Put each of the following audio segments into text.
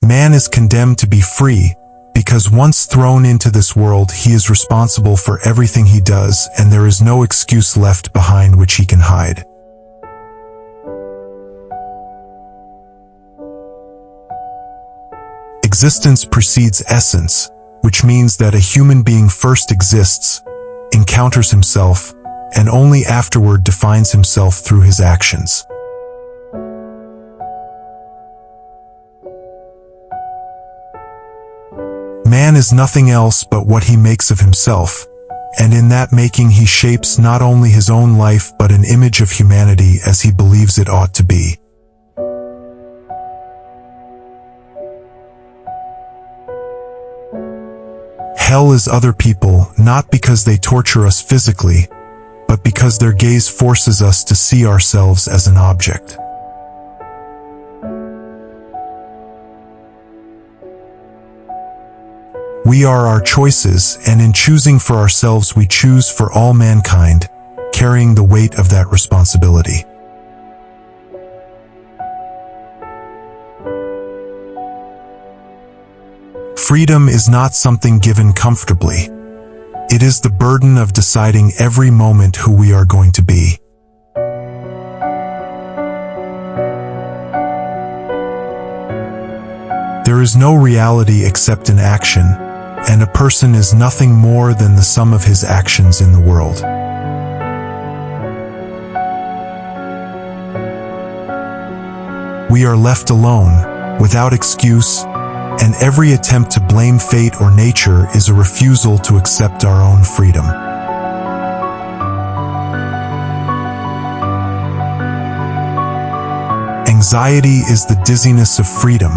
Man is condemned to be free, because once thrown into this world, he is responsible for everything he does, and there is no excuse left behind which he can hide. Existence precedes essence, which means that a human being first exists, encounters himself, and only afterward defines himself through his actions. Man is nothing else but what he makes of himself, and in that making he shapes not only his own life but an image of humanity as he believes it ought to be. Hell is other people, not because they torture us physically, but because their gaze forces us to see ourselves as an object. We are our choices, and in choosing for ourselves we choose for all mankind, carrying the weight of that responsibility. Freedom is not something given comfortably. It is the burden of deciding every moment who we are going to be. There is no reality except in action, and a person is nothing more than the sum of his actions in the world. We are left alone, without excuse, and every attempt to blame fate or nature is a refusal to accept our own freedom. Anxiety is the dizziness of freedom,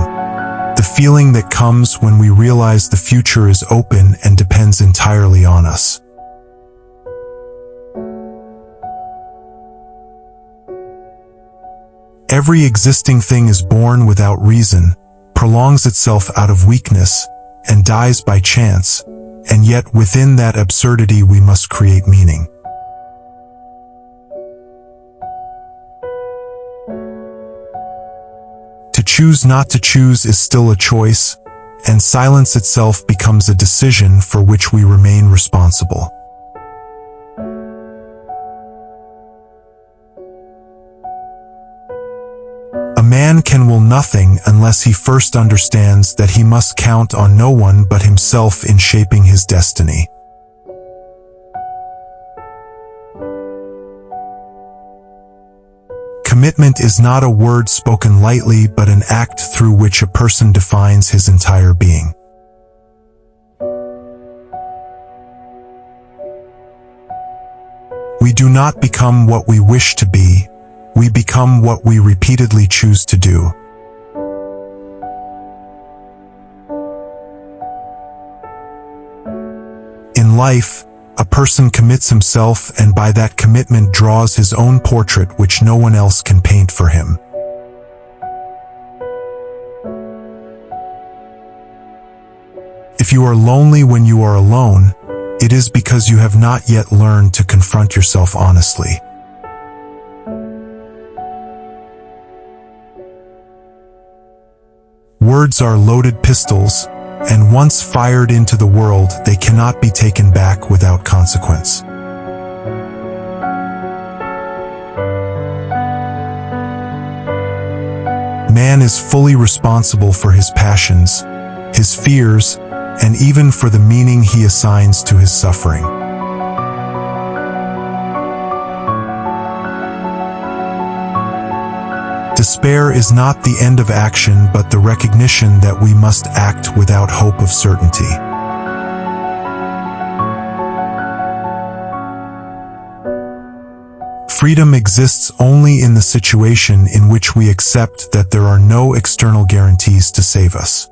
the feeling that comes when we realize the future is open and depends entirely on us. Every existing thing is born without reason, prolongs itself out of weakness, and dies by chance, and yet within that absurdity we must create meaning. To choose not to choose is still a choice, and silence itself becomes a decision for which we remain responsible. A man can will nothing unless he first understands that he must count on no one but himself in shaping his destiny. Commitment is not a word spoken lightly but an act through which a person defines his entire being. We do not become what we wish to be, we become what we repeatedly choose to do. In life, a person commits himself and by that commitment draws his own portrait which no one else can paint for him. If you are lonely when you are alone, it is because you have not yet learned to confront yourself honestly. Words are loaded pistols, and once fired into the world, they cannot be taken back without consequence. Man is fully responsible for his passions, his fears, and even for the meaning he assigns to his suffering. Despair is not the end of action but the recognition that we must act without hope of certainty. Freedom exists only in the situation in which we accept that there are no external guarantees to save us.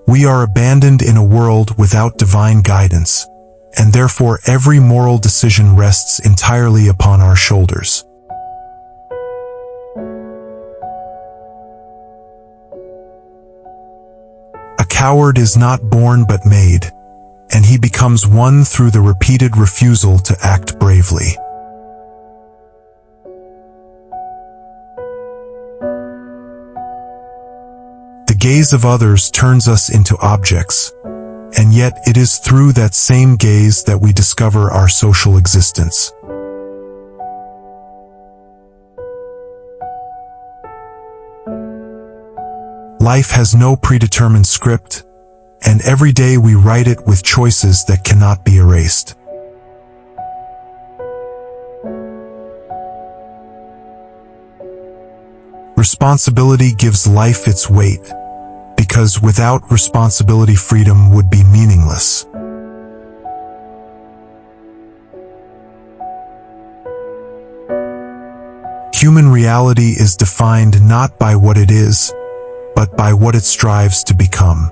We are abandoned in a world without divine guidance, and therefore every moral decision rests entirely upon our shoulders. A coward is not born but made, and he becomes one through the repeated refusal to act bravely. gaze of others turns us into objects, and yet it is through that same gaze that we discover our social existence. Life has no predetermined script, and every day we write it with choices that cannot be erased. Responsibility gives life its weight, because without responsibility, freedom would be meaningless. Human reality is defined not by what it is, but by what it strives to become.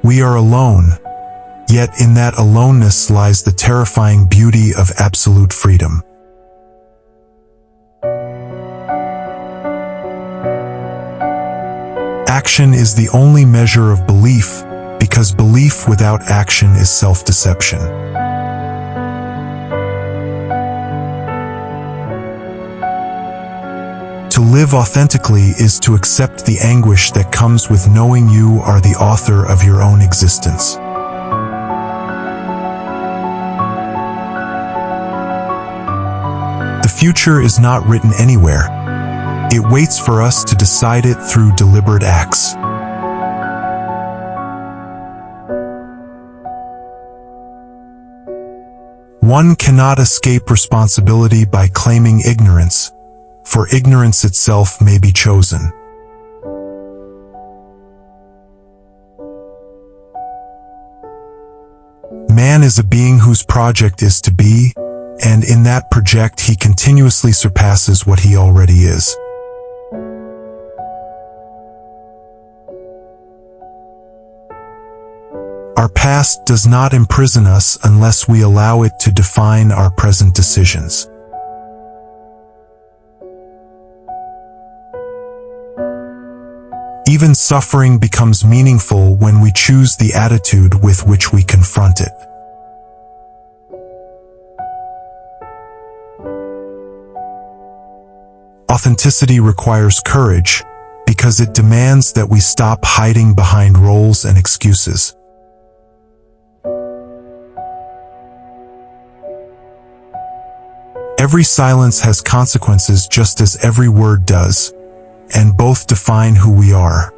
We are alone, yet in that aloneness lies the terrifying beauty of absolute freedom. Action is the only measure of belief, because belief without action is self-deception. To live authentically is to accept the anguish that comes with knowing you are the author of your own existence. The future is not written anywhere. It waits for us to decide it through deliberate acts. One cannot escape responsibility by claiming ignorance, for ignorance itself may be chosen. Man is a being whose project is to be, and in that project he continuously surpasses what he already is. Our past does not imprison us unless we allow it to define our present decisions. Even suffering becomes meaningful when we choose the attitude with which we confront it. Authenticity requires courage, because it demands that we stop hiding behind roles and excuses. Every silence has consequences just as every word does, and both define who we are.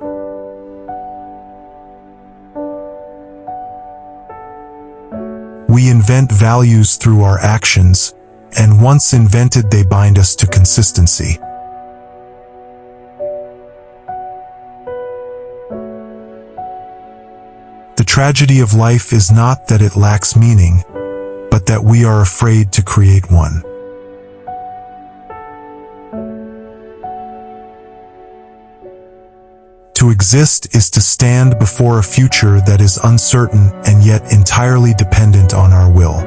We invent values through our actions, and once invented they bind us to consistency. The tragedy of life is not that it lacks meaning, but that we are afraid to create one. To exist is to stand before a future that is uncertain and yet entirely dependent on our will.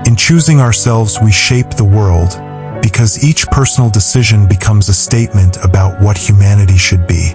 In choosing ourselves, we shape the world, because each personal decision becomes a statement about what humanity should be.